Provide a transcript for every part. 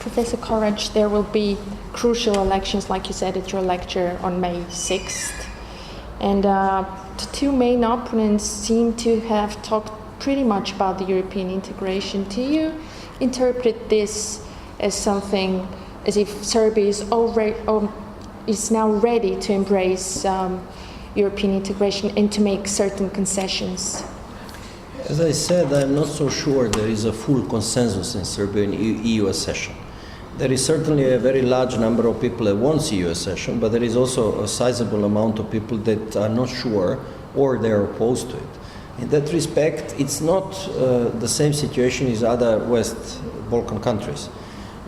Professor Korach, there will be crucial elections, like you said at your lecture, on May 6th. And the two main opponents seem to have talked pretty much about the European integration. Do you interpret this as something, as if Serbia is now ready to embrace European integration and to make certain concessions? As I said, I'm not so sure there is a full consensus in Serbia in EU accession. There is certainly a very large number of people that want EU accession, but there is also a sizable amount of people that are not sure or they're opposed to it. In that respect, it's not the same situation as other West Balkan countries.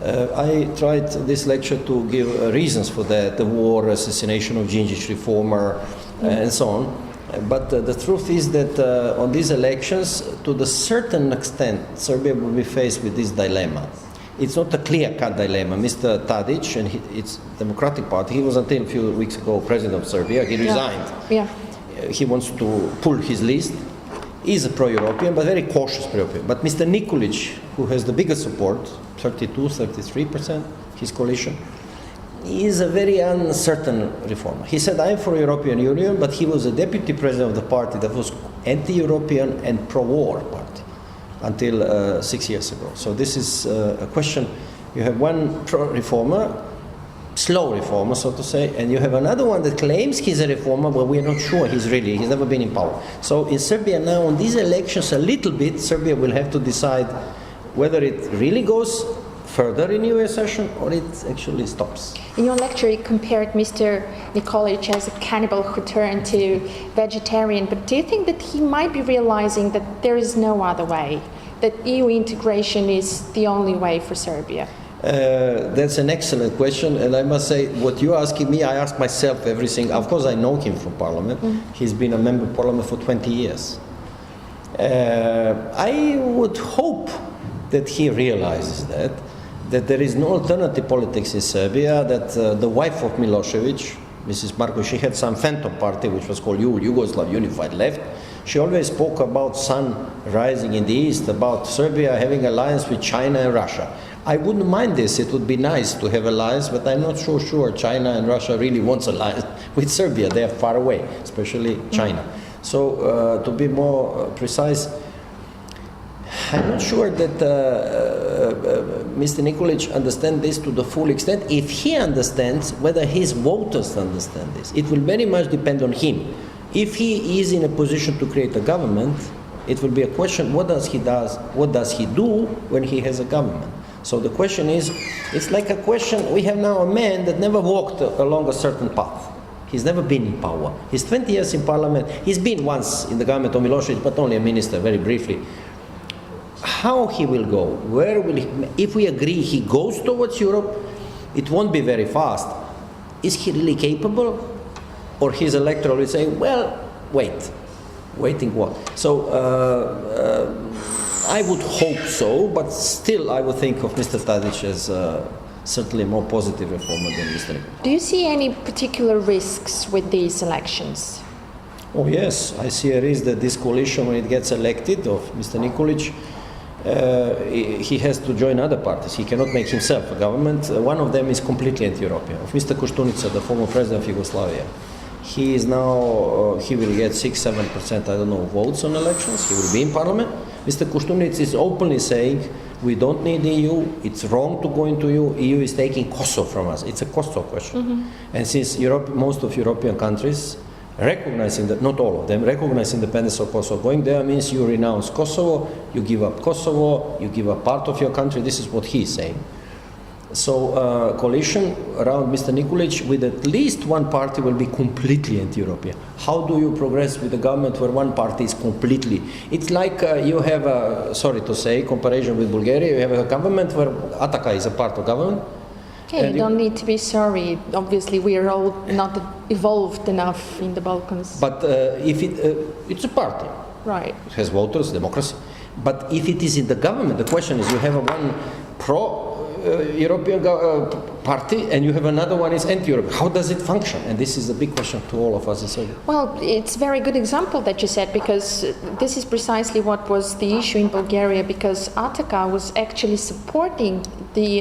I tried this lecture to give reasons for that, the war, assassination of Đinđić reformer, and so on. But the truth is that on these elections, to the certain extent, Serbia will be faced with this dilemma. It's not a clear-cut dilemma. Mr. Tadić and its Democratic Party, he was until a few weeks ago president of Serbia, he resigned. Yeah. He wants to pull his list. He's a pro-European, but very cautious pro-European. But Mr. Nikolić, who has the biggest support, 32, 33%, his coalition, is a very uncertain reformer. He said, I'm for European Union, but he was a deputy president of the party that was anti-European and pro-war party until 6 years ago. So this is a question. You have one pro-reformer, slow reformer, so to say, and you have another one that claims he's a reformer, but we're not sure he's never been in power. So in Serbia now, on these elections, a little bit, Serbia will have to decide whether it really goes further in EU accession or it actually stops. In your lecture, you compared Mr. Nikolić as a cannibal who turned to vegetarian, but do you think that he might be realizing that there is no other way, that EU integration is the only way for Serbia? That's an excellent question, and I must say, what you're asking me, I ask myself everything. Of course, I know him from Parliament. He's been a member of Parliament for 20 years. I would hope that he realizes that there is no alternative politics in Serbia, that the wife of Milosevic, Mrs. Marković, she had some phantom party which was called Yugoslav Unified Left. She always spoke about sun rising in the east, about Serbia having alliance with China and Russia. I wouldn't mind this, it would be nice to have alliance, but I'm not so sure China and Russia really wants alliance with Serbia. They are far away, especially China. So to be more precise, I'm not sure that Mr. Nikolić understands this to the full extent. If he understands, whether his voters understand this, it will very much depend on him. If he is in a position to create a government, it will be a question, what does he do when he has a government? So the question is, it's like a question, we have now a man that never walked along a certain path. He's never been in power. He's 20 years in parliament. He's been once in the government of Milosevic, but only a minister, very briefly. How he will go? Where will he? If we agree he goes towards Europe, it won't be very fast. Is he really capable? Or his electorate will say, well, waiting what? So I would hope so, but still I would think of Mr. Tadić as certainly a more positive reformer than Mr. Nikolić. Do you see any particular risks with these elections? Oh yes, I see a risk that this coalition, when it gets elected, of Mr. Nikolić, he has to join other parties. He cannot make himself a government. One of them is completely anti-European. Of Mr. Koštunica, the former president of Yugoslavia, he is now, he will get 6-7%, I don't know, votes on elections. He will be in parliament. Mr. Koštunica is openly saying, we don't need the EU, it's wrong to go into EU, EU is taking Kosovo from us. It's a Kosovo question. And since most of European countries recognizing that, not all of them, recognize independence of Kosovo. Going there means you renounce Kosovo, you give up Kosovo, you give up part of your country. This is what he's saying. So coalition around Mr. Nikolić with at least one party will be completely anti-European. How do you progress with a government where one party is completely? It's like you have a, sorry to say, comparison with Bulgaria, you have a government where Ataka is a part of government. Okay, you don't need to be sorry. Obviously, we are all not evolved enough in the Balkans. But if it's a party. Right. It has voters, democracy. But if it is in the government, the question is you have a one pro-European party, and you have another one is anti-European. How does it function? And this is a big question to all of us in Serbia. Well, it's a very good example that you said, because this is precisely what was the issue in Bulgaria, because Ataka was actually supporting the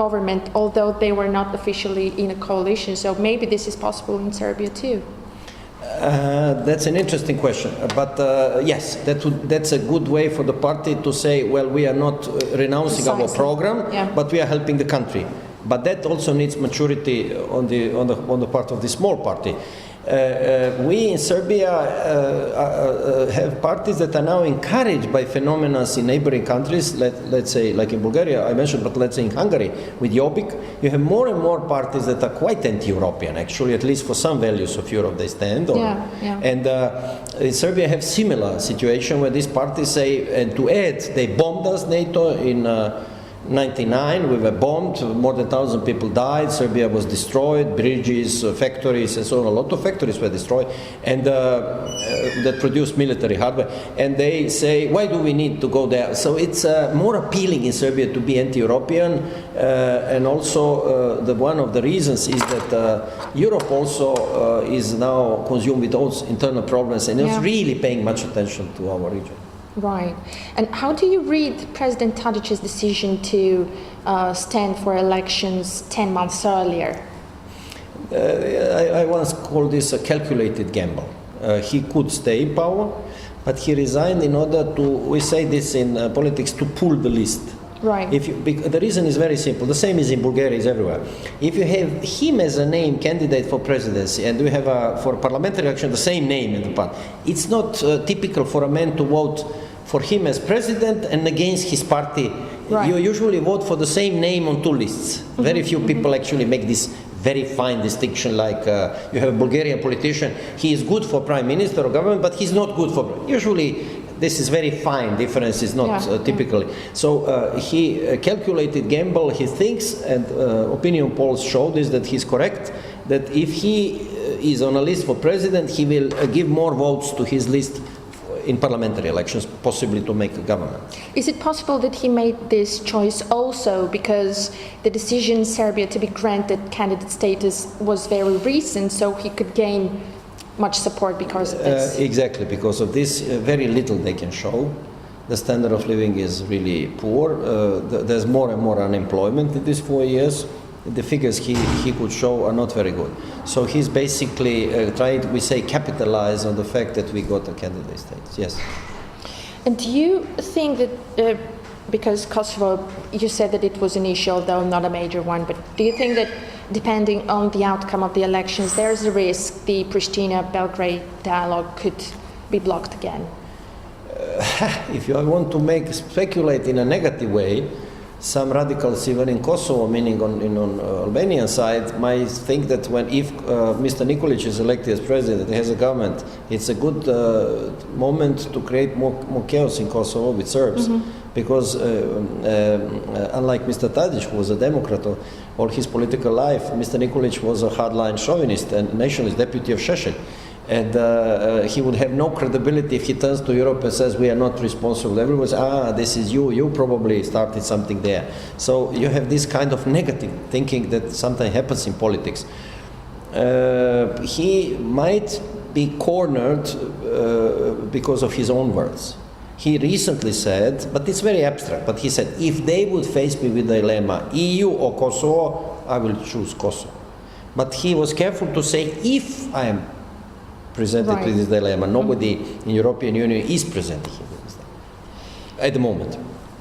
government, although they were not officially in a coalition. So maybe this is possible in Serbia too. That's an interesting question, but yes, that's a good way for the party to say, well, we are not renouncing our Precisely. program, Yeah. but we are helping the country. But that also needs maturity on the part of the small party. We in Serbia have parties that are now encouraged by phenomena in neighboring countries, let's say like in Bulgaria I mentioned, but let's say in Hungary with Jobbik, you have more and more parties that are quite anti-European, actually, at least for some values of Europe they stand on. And in Serbia have similar situation where these parties say, and to add, they bombed us, NATO, in 1999, we were bombed, more than 1,000 people died, Serbia was destroyed, bridges, factories and so on, a lot of factories were destroyed, and that produced military hardware, and they say, why do we need to go there? So it's more appealing in Serbia to be anti-European, and also one of the reasons is that Europe also is now consumed with its internal problems and is really paying much attention to our region. Right. And how do you read President Tadić's decision to stand for elections 10 months earlier? I once called this a calculated gamble. He could stay in power, but he resigned in order to, we say this in politics, to pull the list. Right. The reason is very simple. The same is in Bulgaria, is everywhere. If you have him as a name candidate for presidency, and we have for parliamentary election the same name in the party, it's not typical for a man to vote for him as president and against his party. Right. You usually vote for the same name on two lists. Very few people actually make this very fine distinction, like you have a Bulgarian politician, he is good for prime minister or government, but he's not good for... Usually this is very fine difference, is not typically. So he calculated gamble, he thinks, and opinion polls show this, that he's correct, that if he is on a list for president, he will give more votes to his list in parliamentary elections, possibly to make a government. Is it possible that he made this choice also because the decision in Serbia to be granted candidate status was very recent, so he could gain much support because of this? Exactly, because of this, very little they can show. The standard of living is really poor. There's more and more unemployment in these 4 years. The figures he could show are not very good. So he's basically trying, we say, capitalize on the fact that we got a candidate status. Yes. And do you think that, because Kosovo, you said that it was an issue, although not a major one, but do you think that depending on the outcome of the elections, there's a risk the Pristina-Belgrade dialogue could be blocked again? If you want to speculate in a negative way, some radicals even in Kosovo, meaning on Albanian side, might think that if Mr. Nikolic is elected as president, he has a government, it's a good moment to create more chaos in Kosovo with Serbs. Because unlike Mr. Tadić, who was a Democrat all his political life, Mr. Nikolic was a hardline chauvinist and nationalist, deputy of Šešelj. And he would have no credibility if he turns to Europe and says, we are not responsible. Everyone says, this is you probably started something there. So you have this kind of negative thinking that sometimes happens in politics. He might be cornered because of his own words. He recently said, but it's very abstract, but he said, if they would face me with the dilemma, EU or Kosovo, I will choose Kosovo. But he was careful to say, if I am presented with this dilemma. Nobody in European Union is presenting him with this dilemma at the moment.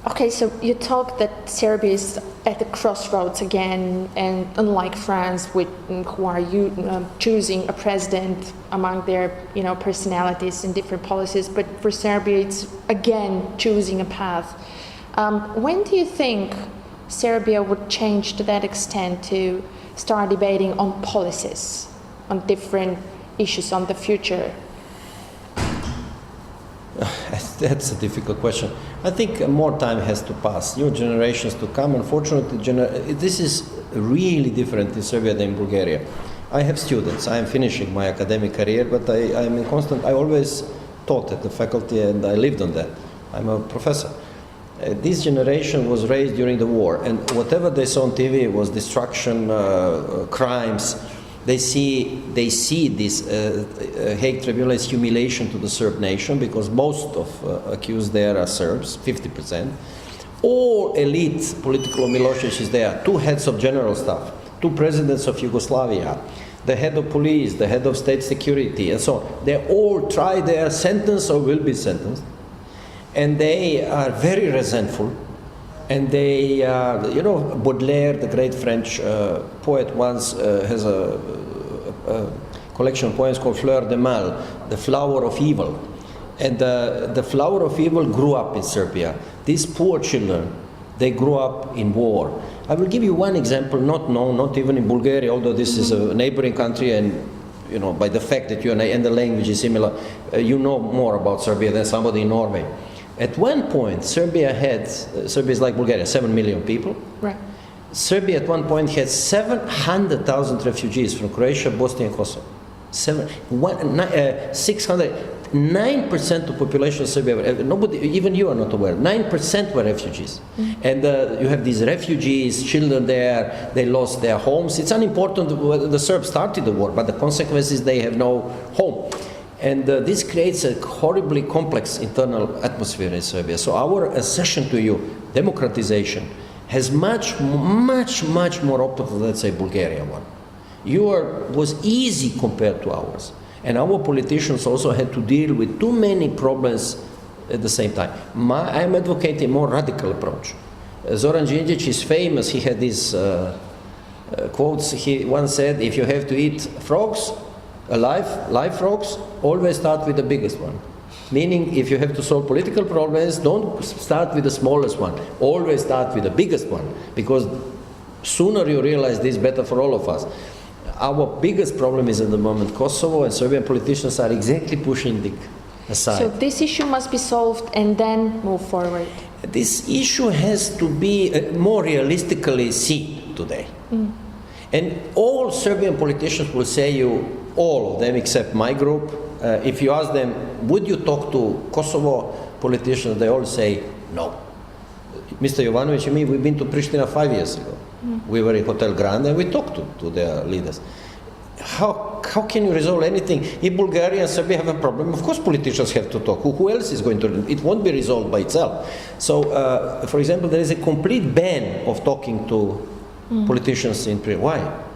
Okay, so you talk that Serbia is at the crossroads again, and unlike France, who are choosing a president among their personalities and different policies, but for Serbia it's again choosing a path. When do you think Serbia would change to that extent to start debating on policies, on different issues, on the future? That's a difficult question. I think more time has to pass, new generations to come. Unfortunately, this is really different in Serbia than in Bulgaria. I have students, I am finishing my academic career, but I always taught at the faculty and I lived on that. I'm a professor. This generation was raised during the war, and whatever they saw on TV was destruction, crimes. They see this Hague Tribunal as humiliation to the Serb nation, because most of accused there are Serbs, 50%. All elite political Milosevic is there, 2 heads of general staff, 2 presidents of Yugoslavia, the head of police, the head of state security, and so on. They all try their sentence or will be sentenced, and they are very resentful. And they, Baudelaire, the great French poet, once has a collection of poems called Fleur de Mal, the flower of evil. And the flower of evil grew up in Serbia. These poor children, they grew up in war. I will give you one example, not known, not even in Bulgaria, although this is a neighboring country, and by the fact that you and the language is similar, you know more about Serbia than somebody in Norway. At one point, Serbia is like Bulgaria, 7 million people. Right. Serbia at one point had 700,000 refugees from Croatia, Bosnia, and Kosovo. 9% of population of Serbia, nobody, even you are not aware, 9% were refugees. Mm-hmm. And you have these refugees, children there, they lost their homes. It's unimportant whether the Serbs started the war, but the consequence is they have no home. And this creates a horribly complex internal atmosphere in Serbia. So our accession to EU, democratization, has much more options than, let's say, Bulgaria one. Was easy compared to ours. And our politicians also had to deal with too many problems at the same time. I'm advocating a more radical approach. Zoran Đinđić is famous. He had these quotes. He once said, if you have to eat frogs, live frogs, always start with the biggest one. Meaning, if you have to solve political problems, don't start with the smallest one. Always start with the biggest one, because sooner you realize this is better for all of us. Our biggest problem is at the moment Kosovo, and Serbian politicians are exactly pushing it aside. So this issue must be solved and then move forward. This issue has to be more realistically seen today. Mm. And all Serbian politicians will say you, all of them except my group, if you ask them, would you talk to Kosovo politicians, they all say no. Mr. Jovanovic and me, we've been to Pristina 5 years ago. Mm. We were in Hotel Grande and we talked to their leaders. How can you resolve anything? If Bulgaria and Serbia have a problem, of course politicians have to talk. Who else is going to? It won't be resolved by itself. So, for example, there is a complete ban of talking to politicians in Pristina. Why?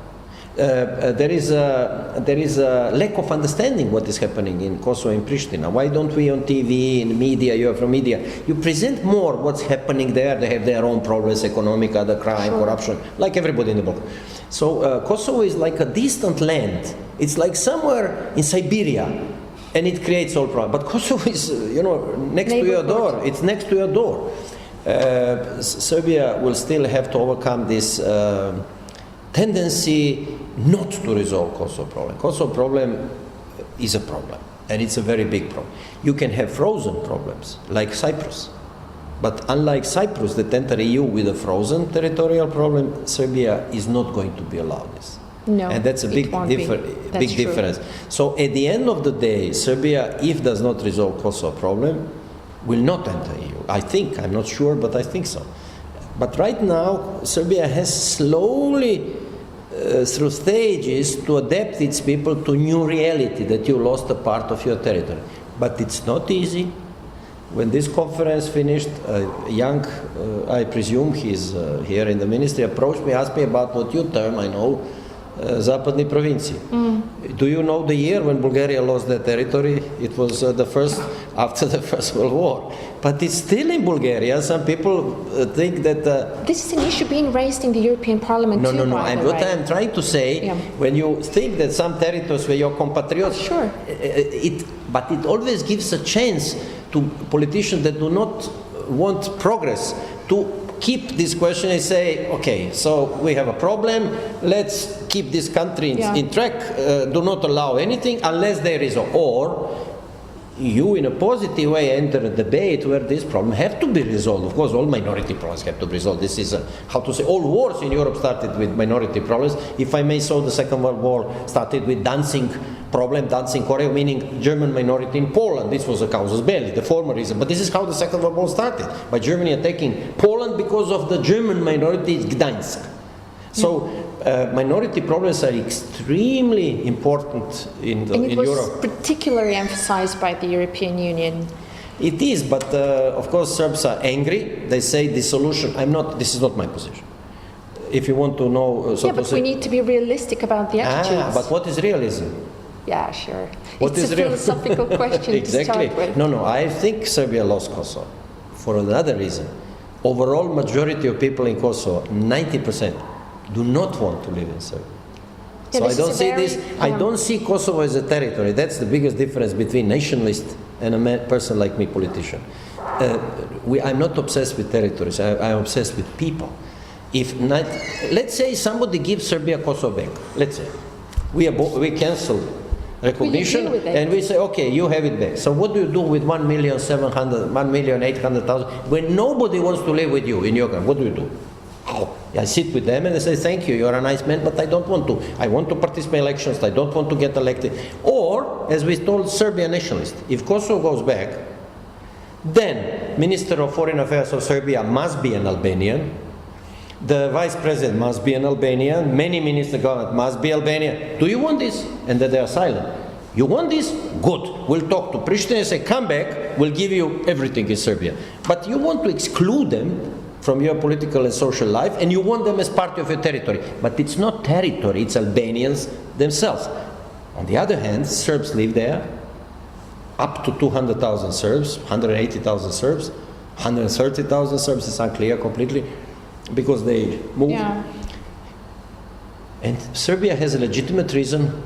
There is a lack of understanding what is happening in Kosovo and Pristina. Why don't we on TV, in media, you are from media, you present more what's happening there. They have their own problems, economic, other crime, corruption, like everybody in the book. So Kosovo is like a distant land. It's like somewhere in Siberia, and it creates all problems. But Kosovo is, next to your door. It's next to your door. Serbia will still have to overcome this tendency not to resolve Kosovo problem. Kosovo problem is a problem, and it's a very big problem. You can have frozen problems, like Cyprus. But unlike Cyprus that enter EU with a frozen territorial problem, Serbia is not going to be allowed this. No, and that's a big difference. So at the end of the day, Serbia, if does not resolve Kosovo problem, will not enter EU. I think, I'm not sure, but I think so. But right now, Serbia has slowly, through stages, to adapt its people to new reality, that you lost a part of your territory. But it's not easy. When this conference finished, Young, I presume he's here in the ministry, approached me, asked me about what you term, I know, Zapadni provinci. Do you know the year when Bulgaria lost their territory? It was after the First World War. But it's still in Bulgaria. Some people think that... this is an issue being raised in the European Parliament too, No. What I'm trying to say, when you think that some territories were your compatriots, sure. But it always gives a chance to politicians that do not want progress to keep this question and say, okay, so we have a problem, let's keep this country in track, do not allow anything unless there is or you in a positive way enter a debate where this problem have to be resolved. Of course, all minority problems have to be resolved. This is, all wars in Europe started with minority problems. If I may say, the Second World War started with dancing problem, dancing choreo, meaning German minority in Poland. This was a casus belli, the former reason. But this is how the Second World War started, by Germany attacking Poland because of the German minority in Gdańsk. So minority problems are extremely important in And it was Europe. particularly emphasized by the European Union. It is, but of course Serbs are angry. They say the solution. This is not my position. If you want to know, so Yeah, to but say, we need to be realistic about the attitudes. but what is realism? Yeah, sure. What It's is a real- philosophical question Exactly. to start with. No, I think Serbia lost Kosovo for another reason. Overall majority of people in Kosovo, 90%, do not want to live in Serbia. Yeah, So I this don't is a see very, this. I don't see Kosovo as a territory. That's the biggest difference between nationalist and a person like me, politician. I'm not obsessed with territories. I'm obsessed with people. Let's say somebody gives Serbia Kosovo back. Let's say we cancel recognition with it? and we say, okay, you have it back. So what do you do with 1,800,000 when nobody wants to live with you in your country? What do you do? I sit with them and I say, thank you, you're a nice man, but I don't want to. I want to participate in elections, I don't want to get elected. Or, as we told Serbian nationalists, if Kosovo goes back, then Minister of Foreign Affairs of Serbia must be an Albanian, the Vice President must be an Albanian, many ministers of government must be Albanian. Do you want this? And then they are silent. You want this? Good. We'll talk to Pristina and say, come back, we'll give you everything in Serbia. But you want to exclude them from your political and social life, and you want them as part of your territory. But it's not territory, it's Albanians themselves. On the other hand, Serbs live there, up to 200,000 Serbs, 180,000 Serbs, 130,000 Serbs, it's unclear completely, because they moved. Yeah. And Serbia has a legitimate reason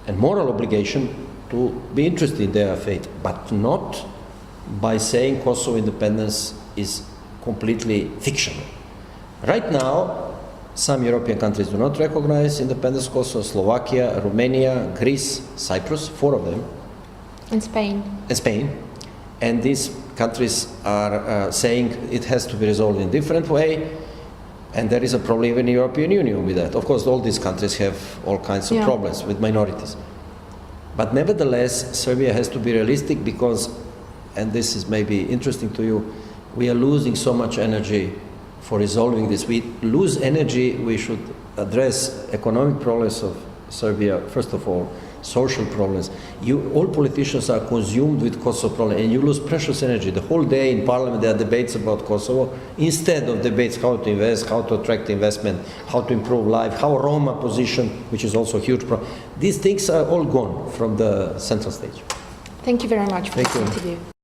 and moral obligation to be interested in their fate, but not by saying Kosovo independence is completely fictional. Right now, some European countries do not recognize independence of Kosovo: Slovakia, Romania, Greece, Cyprus, 4 of them, In Spain. and Spain. And these countries are saying it has to be resolved in a different way, and there is a problem in the European Union with that. Of course, all these countries have all kinds of problems with minorities. But nevertheless, Serbia has to be realistic because, and this is maybe interesting to you, we are losing so much energy for resolving this. We lose energy, we should address economic problems of Serbia, first of all, social problems. All politicians are consumed with Kosovo problem, and you lose precious energy. The whole day in parliament there are debates about Kosovo, instead of debates how to invest, how to attract investment, how to improve life, how Roma position, which is also a huge problem. These things are all gone from the central stage. Thank you very much for Thank this you. interview.